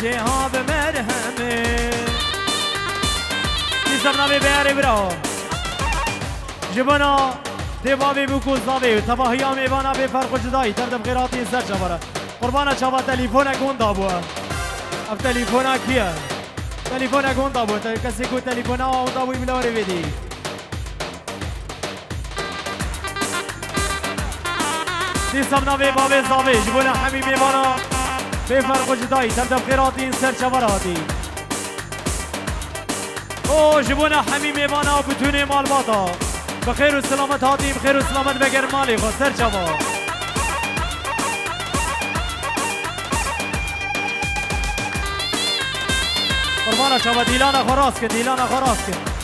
رجها بمرهمه دیسمنا ببری برا جبنا دیوابی بکو زاوی تباهی میوانا به فرق و جدایی تردم غیراتی سر جبره قربانا چاوا تلیفون گوندا بوا اف تلیفون کیه تلیفون گوندا بوا کسی کو تلیفون او دا بوی بلوری ویدی دیسمنا به باب زاوی جبنا همی میوانا به فرق و جدایی تردم غیراتی سر جبراتی او جبنا همی میوانا بتونه مال باتا بخير والسلامة هاتي بخير والسلامة بقر مالي خسر شبا قربانا شبا ديلانا خراسك ديلانا خراسك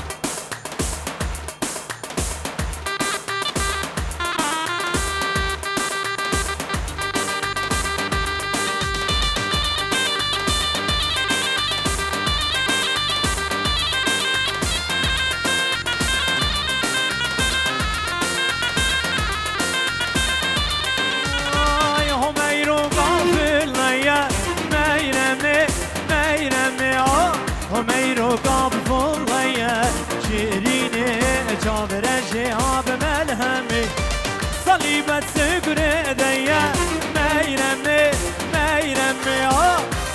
ميرو قاب فضية شيريني جابر جهاب ملهمي صليبة سكر ديا ميرمي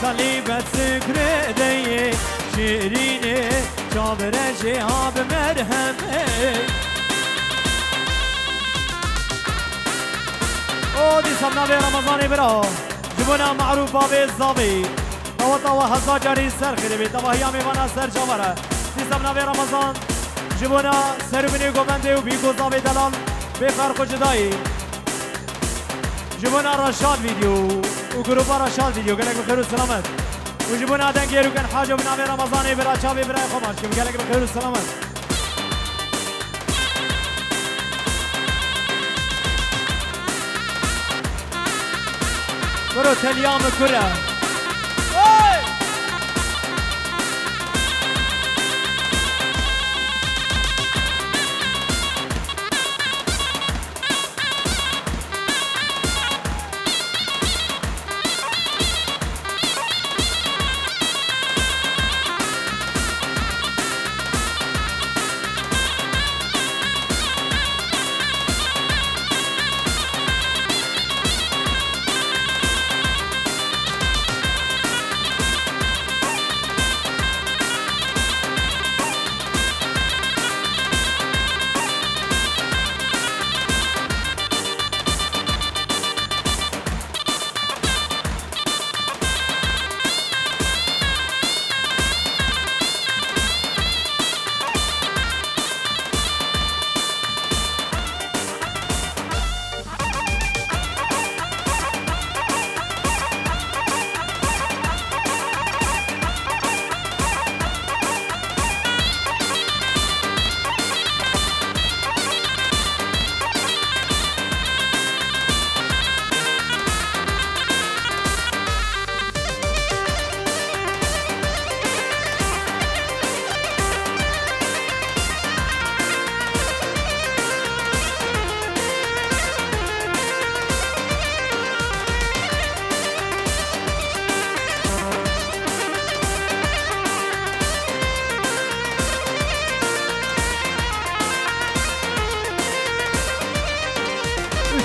صليبة سكر ديا شيريني جابر جهاب ملهمي او دي صبنا برمضان برا جبنا معروف بابي الزابي طوا هزا جاری سر خریبی تباهی میوانا سر جواره دیسم نوی رمضان جبونا سر بینی گوبنده و بیگو زاوی دلال به فرق و جدایی جبونا رشاد ویدیو و گروپا رشاد ویدیو گلک بخیر و سلامت و جبونا دنگی رو کن حاجو بناوی رمضانی برا چاوی برای خماش کم گلک بخیر و سلامت برو تلیام کره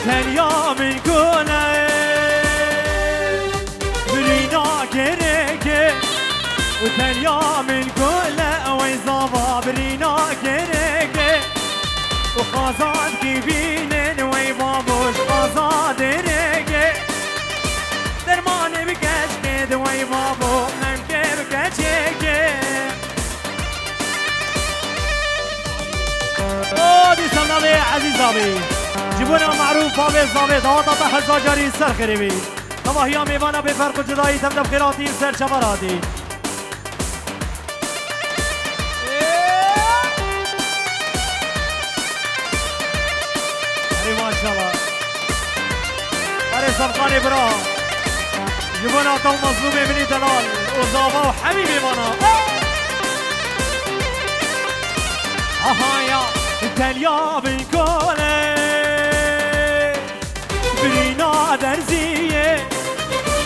تنیا من کنه برینا کرکه و تنیا من کنه و زابا برینا کرکه و خازاد کی بینن و بابوش خازاد رکه درمان بکش کد و بابو من که بکچه او دی سلامه عزیزابی جبونا معروف باب الزابي ضغطة حزا جاري سر خريبي طبعا هي ميوانا بفرق جدائي تبدأ بخيراتي سر شبراتي ما شاء الله أري سبقاني برا جبونا تو مظلومي بني دلال وزابا وحبيبي مانا آها يا تليا بنكولي برينا درزية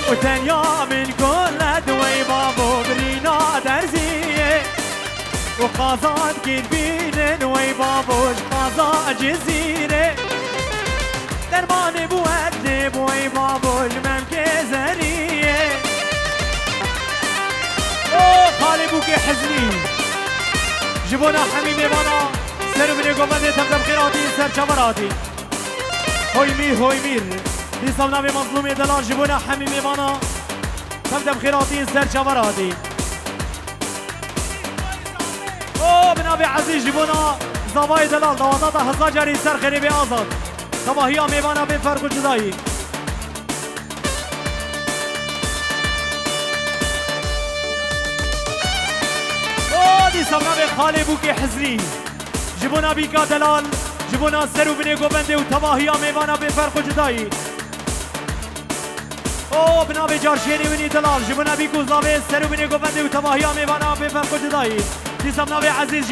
وتنيا من كل دوي وقازان كيد بينن وي بابوش قازا جزيرة درماني بودني بوي بابوش ممكي زرية اوه خالي بوكي حزني جبونا حميمي بانا سرو بني قومدي تبدأ بخيراتي سر جبراتي هوي مير دي صمنا بمظلومي دلال جبونا حميمي بانا تبدأ بخيراتي سر جبراتي اوه بنابي عزيز جبونا زباي دلال دواتاتا هزا جاري سر خريبي آزاد طبعا هي ميوانا بفرق جدائي اوه دي صمنا بخالي بوكي حزني جبونا بيكا دلال جبونا سرو بني قوبندي وطبعا هي ميوانا بفرق جدائي اوه بنابي جارشيني وني دلال جبونا بيكو زابي سرو بني قوبندي وطبعا هي ميوانا بفرق جدائي دي صمنا بعزيز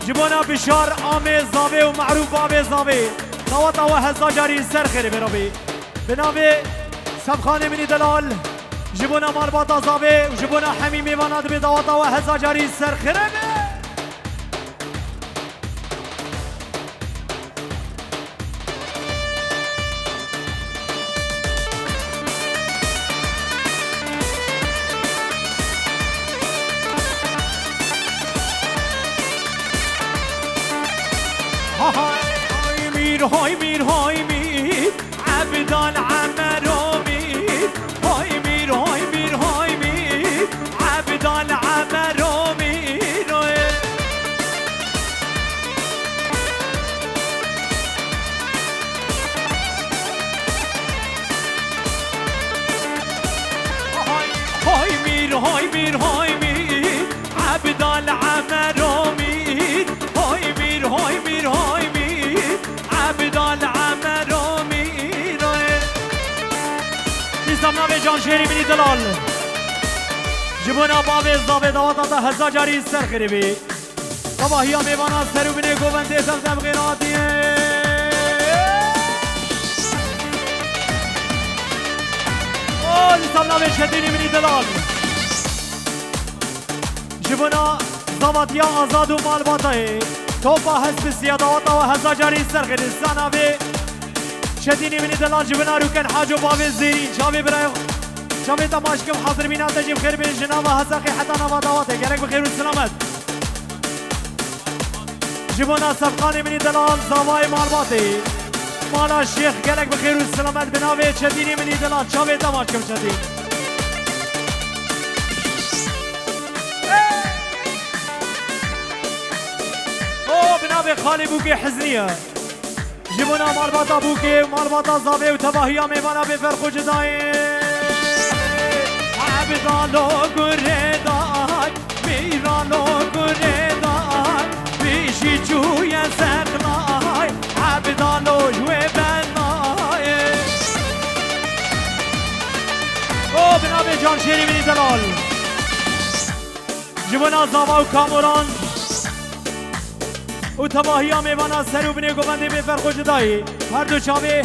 جبونا بشار آمي زابي ومعروف بابي زابي طواتا وهزا جاري سر خيري برابي بنابي سبخاني مني دلال جبونا مالباتا زابي وجبونا حميمي واناد بدواتا وهزا جاري سر خيري هاي مير عبدال عمرومي هاي مير عبدال عمرومي هاي مير عبدال عمرومي هاي مير عبدال عمرومي نظامنا به جان شهری منی دلال جبونا بابی زابی دواتا هزا جاری سر خریبی بابا هیا میوانا سرو بینی گوبنده زمزم غیراتیه اوه نظامنا به شدینی منی دلال جبونا زابطیا آزاد و مالباته توپا حسب سیادواتا و هزا جاری سر خیلی سانا به شدینی منی دلال جبنا روکن حاجو بابی زیرین چاوی برای چاوی تماشکم حاضر بینات تجیب خیر بین جناب حساقی حتی نوادواته گرک بخیر و سلامت جبنا سبقانی منی دلال زوای مالباتی مالا شیخ گرک بخیر و سلامت بناوی شدینی منی دلال چاوی تماشکم شدین بنابي خالي بوكي حزنية جبنا مالباتا بوكي ومالباتا زابي وتباهيا ميوانا بفرق جداي عبدالو قريداي ميرانو قريداي بيشي جويا سقلاي عبدالو جوي بناي او بنابي جان شيري مني دلال جبنا زابا وكاموران و تباهی میوانا سرو بنی گوبندی به فرق جدایی هر دو چاوی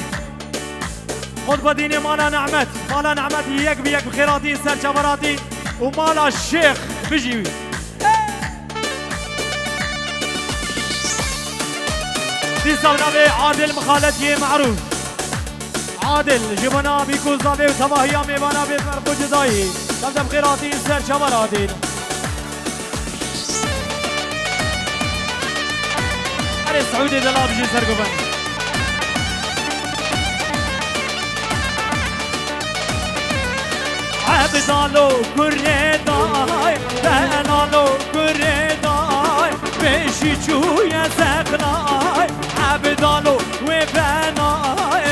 خود بدین مالا نعمت یک به یک بخیراتی سر چبراتی و مالا شیخ بجیوی دی سونا به عادل مخالطی معروف عادل جبنا بیکو زاوی و تباهی میوانا به فرق جدایی تبدأ بخیراتی سر چبراتی سعودي دلال بجي سرقبن عبدالو كريداي بنالو كريداي بيشي جويا سقلاي عبدالو وبناي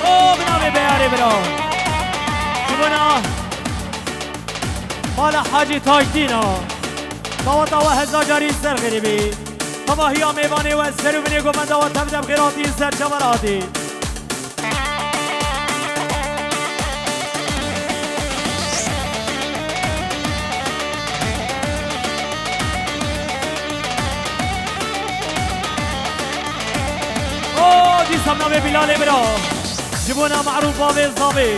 او بنامي بياري برو جبنا مالا حاجي تاجدينا دواتا و هزا جاری سر غریبی تباهی میوانی و سرو بینی گومنده و تبدأ بخیراتی سر جمراتی اوه دی سمنا به بلال برا جبونا معروف بابی زابی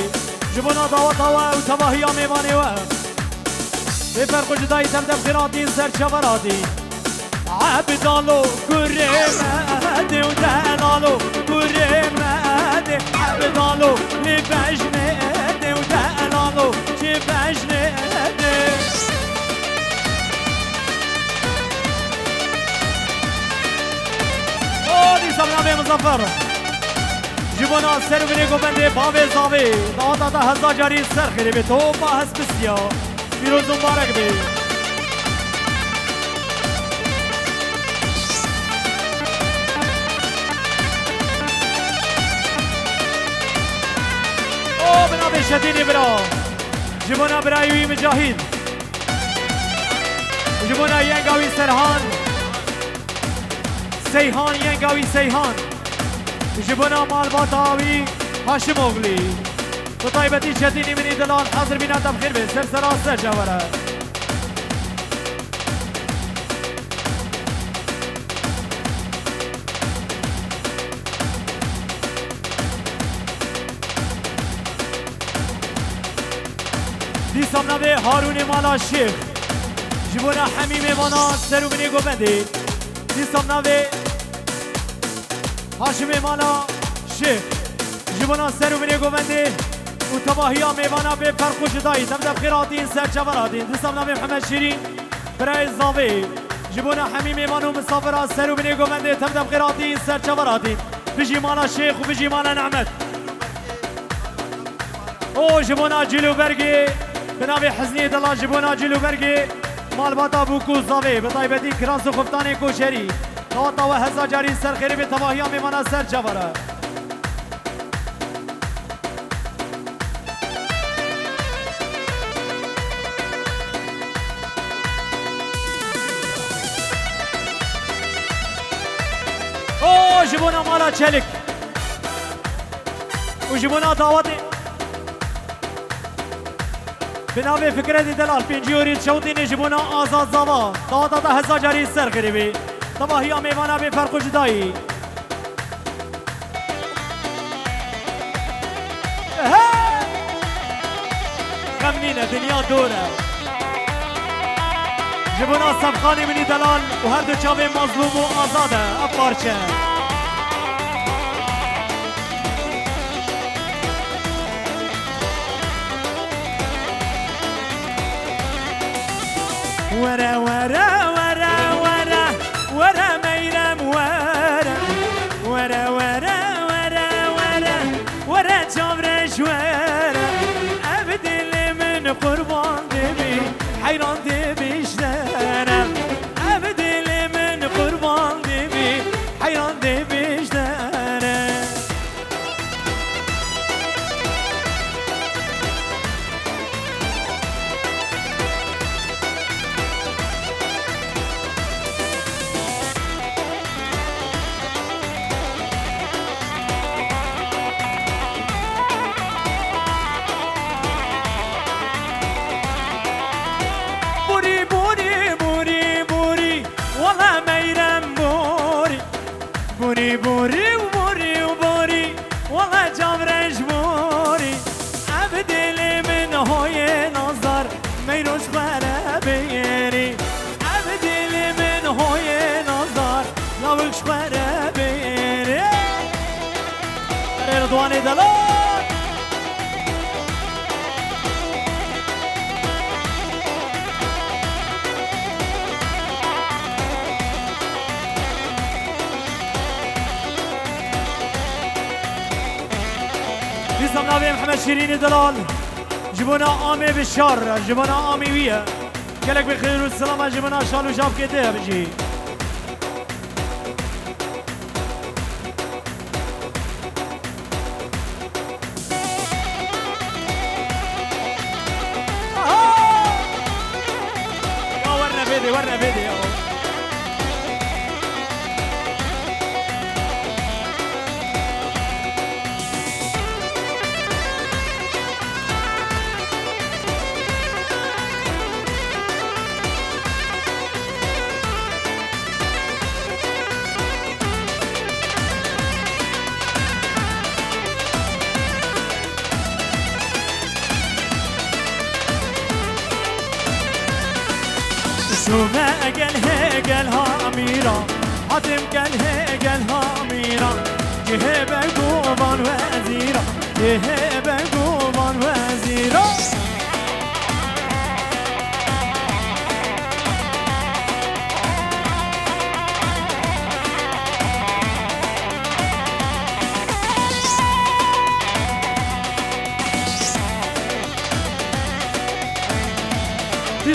جبنا دعوتها وتباهي ميماني بفرق جداي تبدأ بخيراتي سر شفراتي عبدالو كريماتي ودلالو كريماتي عبدالو لبجناتي ودلالو شبجناتي دي سبنا بي مظفر جبنا سر بنيكو بندي بابي زاوي دعوتا هزا جاري سر خيري بي توبا هسبسيا فيروز مبارك بي بنا بشتيني برا جبنا برايوي مجاهد جبنا ينقاوي سرحان سيحان ينقاوي سيحان جبنا مال باطاوي هاشم اوغلي بطيبتي شتيني من دلال حاضر بنا تبخير بي سر سراسة جاورة دي سمناوي هارون مالا شيخ جبنا حميم مانا سرو مني قبندي دي سمناوي هاشم مالا شيخ جبنا سرو مني قبندي وتباهيا ميوانا بفرق جداي تبدأ بخيراتين سر جبراتين دي سمناوي محمد شيرين براي الزاوي جبنا حميم مانو مسافرة سرو مني قبندي تبدأ بخيراتين سر جبراتين بيجي مالا شيخ وبيجي مالا نعمت او جبنا جيلو برقي بنابي حزنية الله جبونا جلو برقي مال باتا بوكو زاوي بطيبتي كراس وخفتاني كوشري نواتا وهزا جاري سر خيري بتباهيا ميمانا سر جبرة او جبونا مالا تشلك وجبونا دعوتي بنابي فكرة دلال بينجيوري تشوتي نجبونا آزاد زوا دعوتا هزا جاري سر غريبي تباهي ميوانا بفرق جداي غمنينا دنيا دورة جبونا سبخاني مني دلال وهر دو چاوي مظلوم وآزادة أبارچه ورا ورا ورا ورا ورا ميرم ورا ورا ورا ورا ورا ورا جابرش ورا أبدل من قربان دبي حيران دبيش دارم أبدل من قربان دبي حيران دبيش دارم بوري بوري وبوري وبوري والله جابرش بوري عبدل من هوي نظر ميروش خبره بيري عبدل من هوي نظر لوش خبره بيري رضواني دلال نابي محمد شيرين دلال جبونا آمي بالشر جبونا آمي ويا كلك بخير والسلامة جبونا شالو شاف كده بجي ورنا فيديو شوما قالها أميرة حاتم قالها أميرة جهب قوبان وزيرة جهب قوبان وزيرة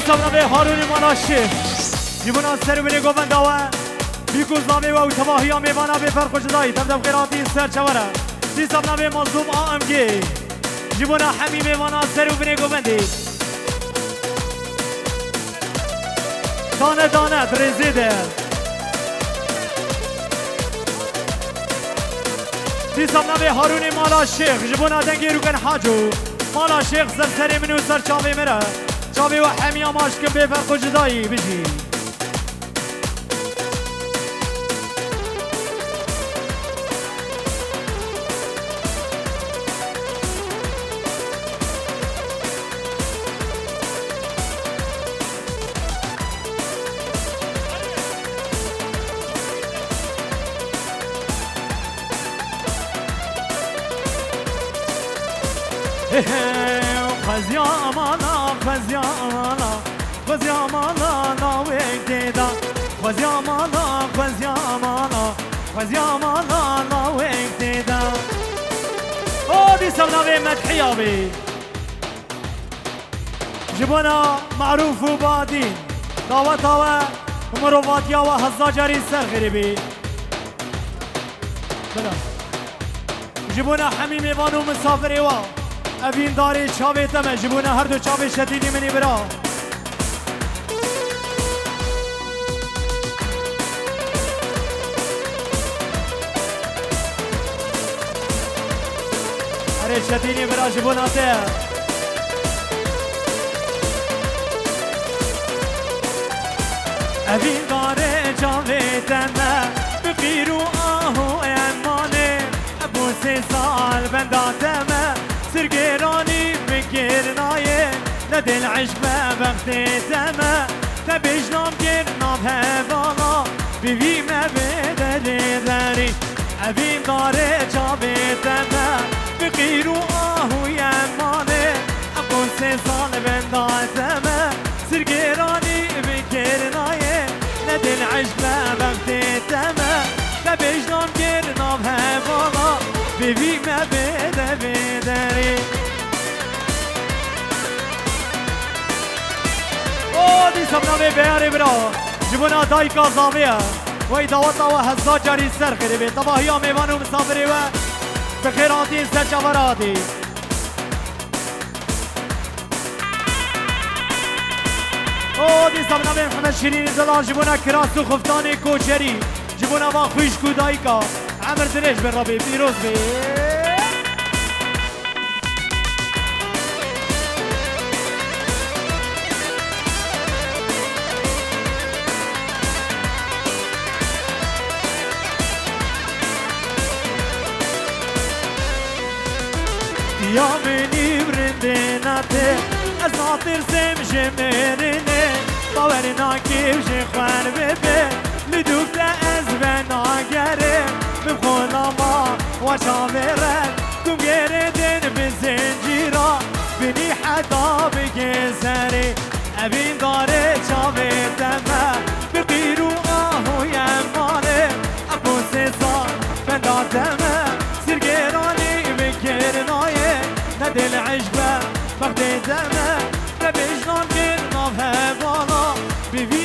سبنا هارون مناشی جبنا سر بلی گوبند داوا بیکوز نامی و تباهی میوانا به فرق جدایی تمدم قراتی سر چوره تی سبنا به مظلوم آمگی جبنا حمی میوانا سر بلی گوبندی دانه دانه درزیده تی سبنا به هارون مالا شیخ جبنا دنگی روکن حاجو مالا شیخ سر سری منو سر چاوی مره چاوی و حمی آماش که به فرق جدایی بجی خزيامانا خزيامانا خزيامانا ناويك ديدا خزيامانا خزيامانا خزيامانا ناويك ديدا او دي سمنا بي مدحية بي جبنا معروف وبادين داوا داوا ومروفاتيا وهزاجاري سرغري بي جبنا حميمي بانو مسافري وا اوین داری چاوی تمه جبونه هر دو چاوی شدیدی منی برا اره شدیدی برا جبونه ته اوین داری چاوی تمه بقیرو آهو امانه ابو سی سال بنداتمه سرگرانی بگرنایه ندل عشق وقتی تمه تبجنام گرنام هوانا بیویم بدلی داری اوین داره چاوی تمه بقیرو آهو یمانه ابو سی سال بنداتمه سرگرانی بگرنایه ندل عشق وقتی تمه تبجنام گرنام هوانا بیویم بدلی داری دی سبنا به بیاری برا جبونا دایکا زاویه وی داوتا و هزا جاری سر خیلی بی تباهی ها میوان و مسافری و بخیراتی سر چوراتی دی سبنا به محمد شیرین زلال جبونا کراس و خفتان کوچری جبونا با خویش کو دایکا عمر دلش بر ربی پیروز بی یا منی برندناته از ناطر سم جمرنه باور ناکیو جخوان ببه لدوکت از بناگره بخونا ما و چاورن کم گردن بزنجیرا بنی حدا بگذره اوین داره چاوردمه بقیرو آهو یمانه ابو سزار بنداتمه سرگرانی بگرنایه ندل عجبه وقتی دمه نبیجنان گرنام هوانا بیوی